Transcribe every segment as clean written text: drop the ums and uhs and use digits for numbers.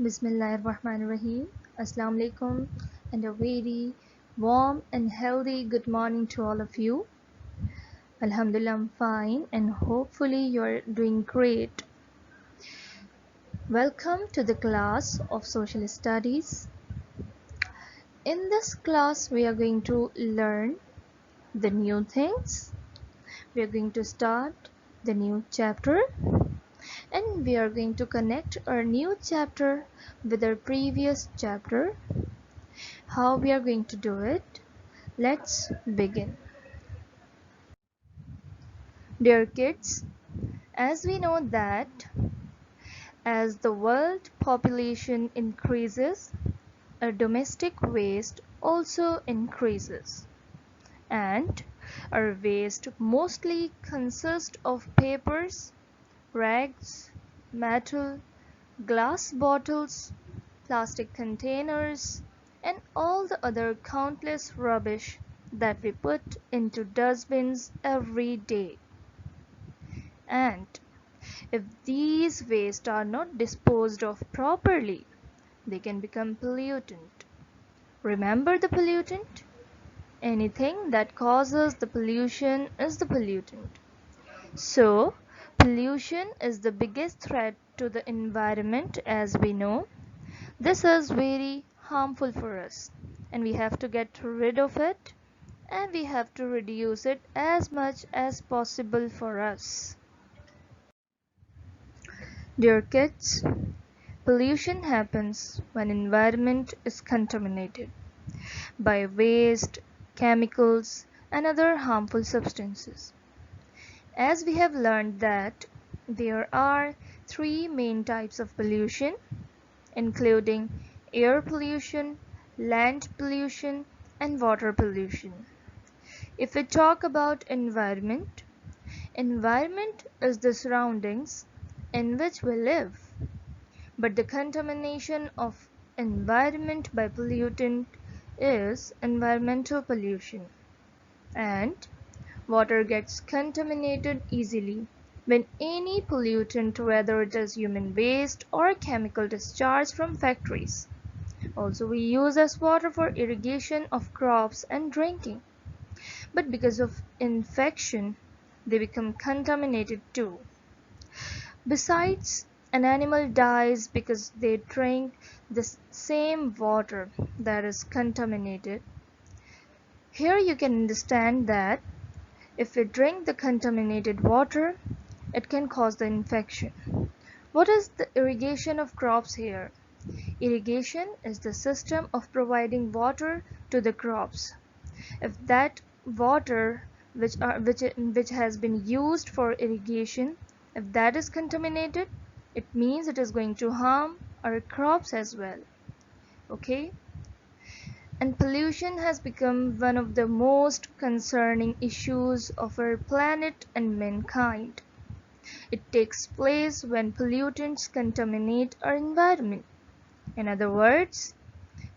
Bismillahirrahmanirrahim. Assalamu alaikum and a very warm and healthy good morning to all of you. Alhamdulillah, I'm fine and hopefully you're doing great. Welcome to the class of Social Studies. In this class, we are going to learn the new things. We are going to start the new chapter and we are going to connect our new chapter with our previous chapter. How we are going to do it? Let's begin. Dear kids, as we know that as the world population increases, our domestic waste also increases. And our waste mostly consists of papers, rags, metal, glass bottles, plastic containers, and all the other countless rubbish that we put into dustbins every day. And if these wastes are not disposed of properly, they can become pollutant. Remember the pollutant? Anything that causes the pollution is the pollutant. So, pollution is the biggest threat to the environment as we know. This is very harmful for us and we have to get rid of it and we have to reduce it as much as possible for us. Dear kids, pollution happens when environment is contaminated by waste, chemicals and other harmful substances. As we have learned that there are three main types of pollution including air pollution, land pollution and water pollution. If we talk about environment, environment is the surroundings in which we live. But the contamination of environment by pollutant is environmental pollution. And water gets contaminated easily when any pollutant, whether it is human waste or chemical discharge from factories. Also, we use as water for irrigation of crops and drinking. But because of infection, they become contaminated too. Besides, an animal dies because they drink the same water that is contaminated. Here you can understand that if we drink the contaminated water, it can cause the infection. What is the irrigation of crops here? Irrigation is the system of providing water to the crops. If that water which has been used for irrigation, if that is contaminated, it means it is going to harm our crops as well. Okay? And pollution has become one of the most concerning issues of our planet and mankind. It takes place when pollutants contaminate our environment. In other words,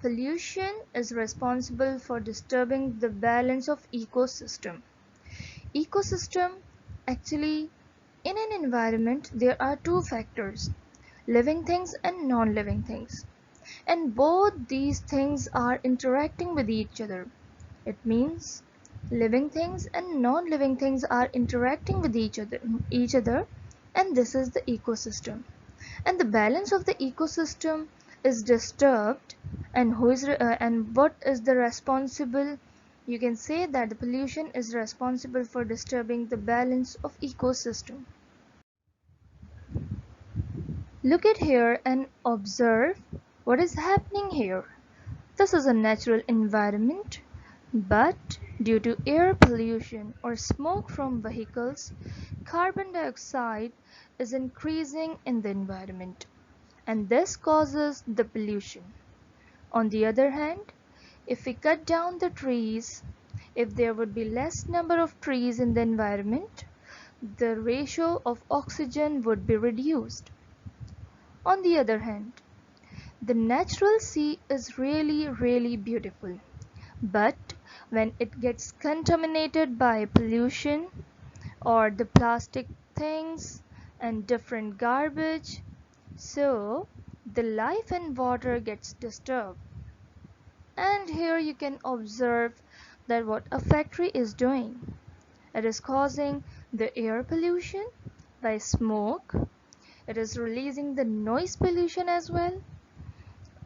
pollution is responsible for disturbing the balance of ecosystem. Ecosystem actually in an environment there are two factors, living things and non-living things. And both these things are interacting with each other. It means living things and non-living things are interacting with each other and this is the ecosystem. And the balance of the ecosystem is disturbed and what is the responsible, you can say that the pollution is responsible for disturbing the balance of ecosystem. Look at here and observe what is happening here. This is a natural environment, but due to air pollution or smoke from vehicles, carbon dioxide is increasing in the environment and this causes the pollution. On the other hand, if we cut down the trees, if there would be less number of trees in the environment, the ratio of oxygen would be reduced. On the other hand, the natural sea is really beautiful, but when it gets contaminated by pollution or the plastic things and different garbage, so the life in water gets disturbed. And here you can observe that what a factory is doing. It is causing the air pollution by smoke. It is releasing the noise pollution as well.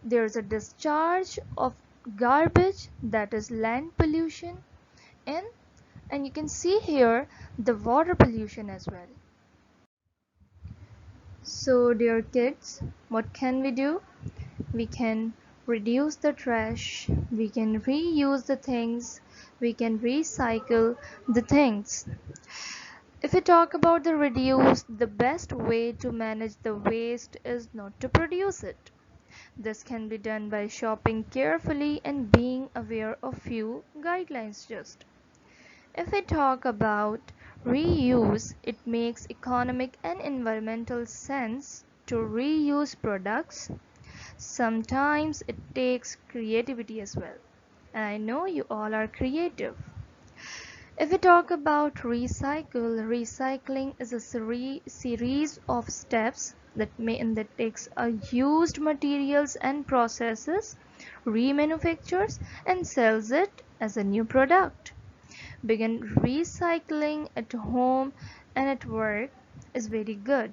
There is a discharge of garbage, that is land pollution, and you can see here the water pollution as well. So dear kids, what can we do? We can reduce the trash, we can reuse the things, we can recycle the things. If we talk about the reduce, the best way to manage the waste is not to produce it. This can be done by shopping carefully and being aware of few guidelines just. If we talk about reuse, it makes economic and environmental sense to reuse products. Sometimes it takes creativity as well. And I know you all are creative. If we talk about recycling is a series of steps that takes a used materials and processes, remanufactures and sells it as a new product. Begin recycling at home and at work is very good.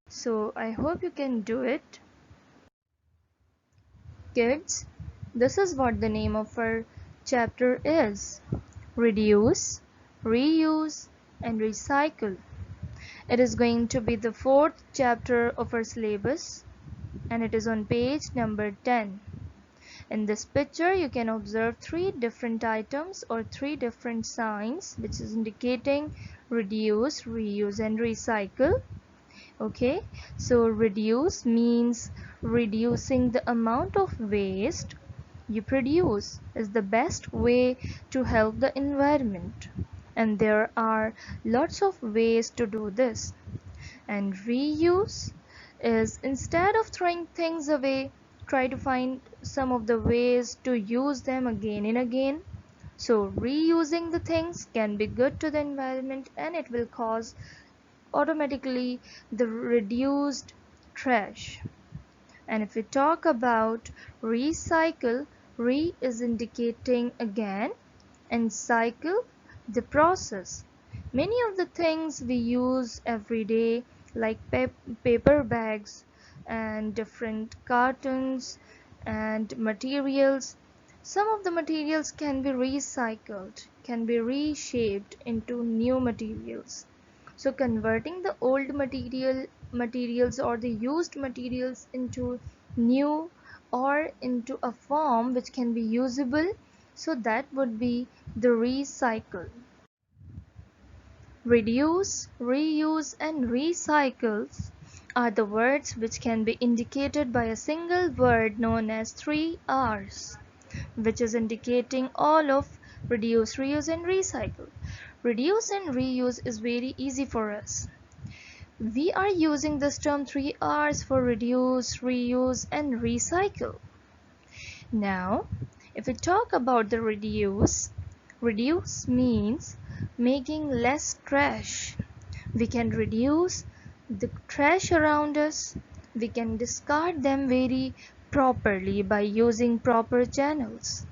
So I hope you can do it. Kids, this is what the name of our chapter is: reduce, reuse, and recycle. It is going to be the fourth chapter of our syllabus, and it is on page number 10. In this picture, you can observe three different items or three different signs which is indicating reduce, reuse, and recycle. Okay, so reduce means reducing the amount of waste you produce is the best way to help the environment, and there are lots of ways to do this. And reuse is instead of throwing things away, try to find some of the ways to use them again and again. So reusing the things can be good to the environment, and it will cause automatically the reduced trash. And if we talk about recycle, re is indicating again and cycle the process. Many of the things we use every day like paper bags and different cartons and materials, some of the materials can be recycled, can be reshaped into new materials. So converting the old materials or the used materials into new or into a form which can be usable, so that would be the recycle. Reduce, reuse and recycles are the words which can be indicated by a single word known as 3Rs, which is indicating all of reduce, reuse and recycle. Reduce and reuse is very easy for us. We are using this term 3Rs for reduce, reuse and recycle. Now, if we talk about the reduce, reduce means making less trash. We can reduce the trash around us. We can discard them very properly by using proper channels.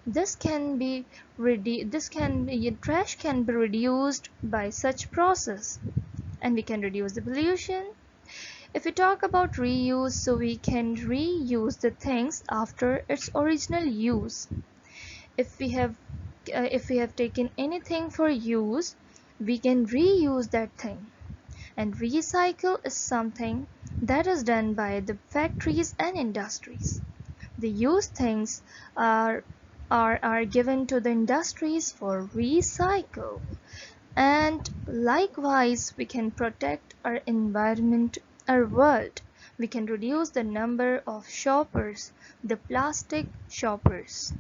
This can be trash can be reduced by such process, and we can reduce the pollution. If we talk about reuse, so we can reuse the things after its original use. If we have taken anything for use, we can reuse that thing. And recycle is something that is done by the factories and industries. The used things are given to the industries for recycle. And likewise, we can protect our environment, our world. We can reduce the number of shoppers, the plastic shoppers.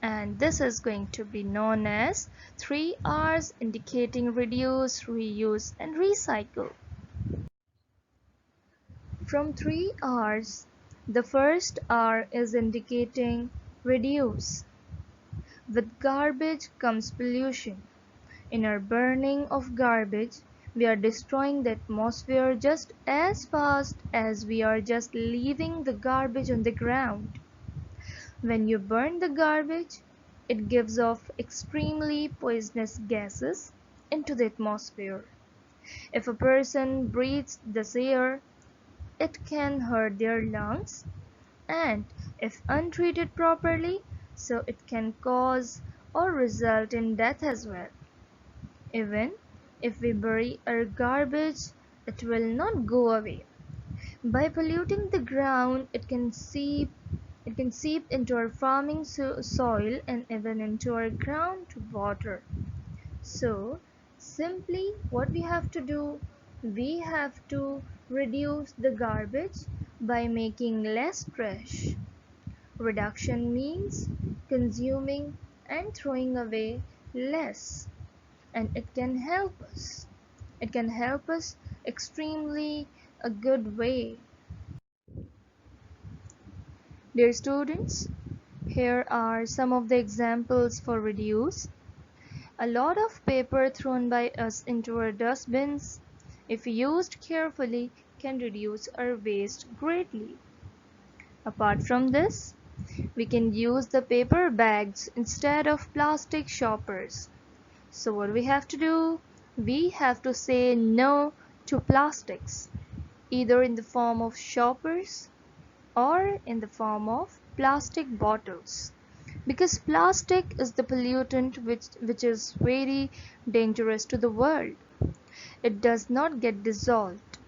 And this is going to be known as 3Rs, indicating reduce, reuse and recycle. From 3Rs, the first R is indicating reduce. With garbage comes pollution. In our burning of garbage, We are destroying the atmosphere just as fast as we are just leaving the garbage on the ground. When you burn the garbage, it gives off extremely poisonous gases into the atmosphere. If a person breathes this air, it can hurt their lungs, and if untreated properly, so it can cause or result in death as well. Even if we bury our garbage, it will not go away. By polluting the ground, it can seep into our farming soil and even into our groundwater. So, simply what we have to do, we have to reduce the garbage by making less trash. Reduction means consuming and throwing away less, and it can help us. It can help us extremely a good way. Dear students, here are some of the examples for reduce. A lot of paper thrown by us into our dustbins, if used carefully, can reduce our waste greatly. Apart from this, we can use the paper bags instead of plastic shoppers. So what we have to do? We have to say no to plastics, either in the form of shoppers or in the form of plastic bottles, because plastic is the pollutant which is very dangerous to the world. It does not get dissolved.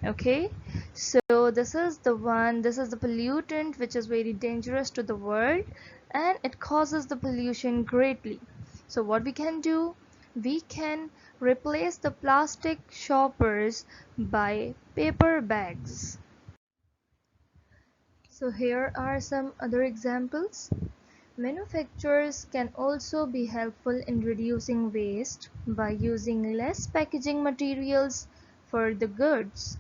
Okay, so this is the pollutant which is very dangerous to the world, and it causes the pollution greatly. So what we can do, we can replace the plastic shoppers by paper bags. So here are some other examples. Manufacturers can also be helpful in reducing waste by using less packaging materials for the goods.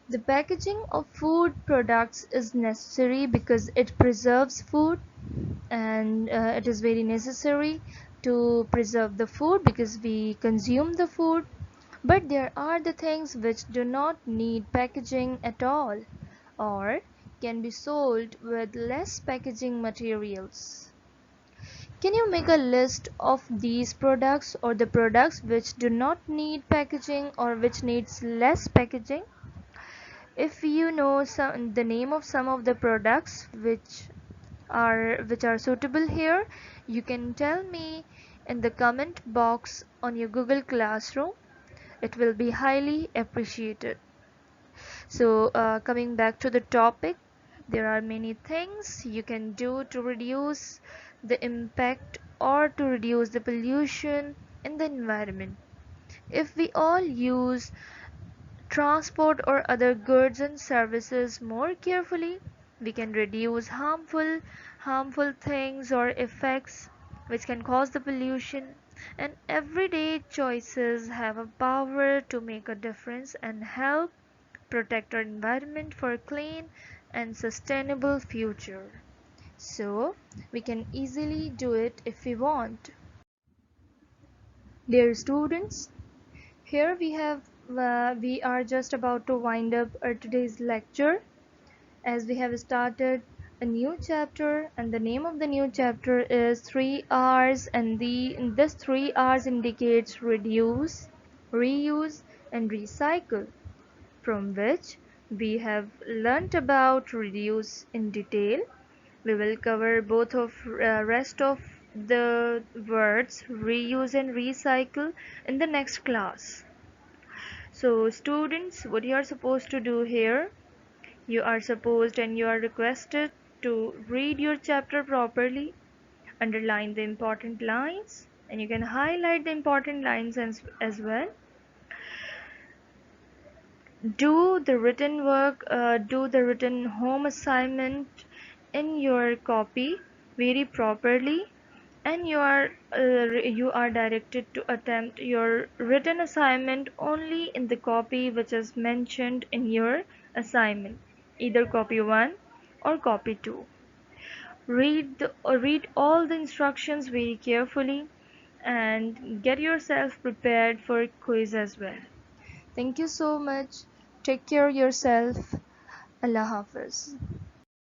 The packaging of food products is necessary because it preserves food, and it is very necessary to preserve the food because we consume the food. But there are the things which do not need packaging at all, or can be sold with less packaging materials. Can you make a list of these products or the products which do not need packaging or which needs less packaging? If you know the name of some of the products which are suitable here, you can tell me in the comment box on your Google Classroom. It will be highly appreciated. So coming back to the topic, there are many things you can do to reduce the impact or to reduce the pollution in the environment. If we all use transport or other goods and services more carefully, we can reduce harmful things or effects which can cause the pollution. And everyday choices have a power to make a difference and help protect our environment for a clean and sustainable future. So we can easily do it if we want. Dear students, here we are just about to wind up our today's lecture, as we have started a new chapter, and the name of the new chapter is 3 R's, and this 3 R's indicates reduce, reuse and recycle, from which we have learnt about reduce in detail. We will cover both of rest of the words reuse and recycle in the next class. So students, what you are supposed to do here, you are supposed and you are requested to read your chapter properly, underline the important lines, and you can highlight the important lines as well. Do the written work, do the written home assignment in your copy very properly, and you are directed to attempt your written assignment only in the copy which is mentioned in your assignment, either copy 1 or copy 2. Read all the instructions very carefully, and get yourself prepared for quiz as well. Thank you so much. Take care of yourself. Allah Hafiz.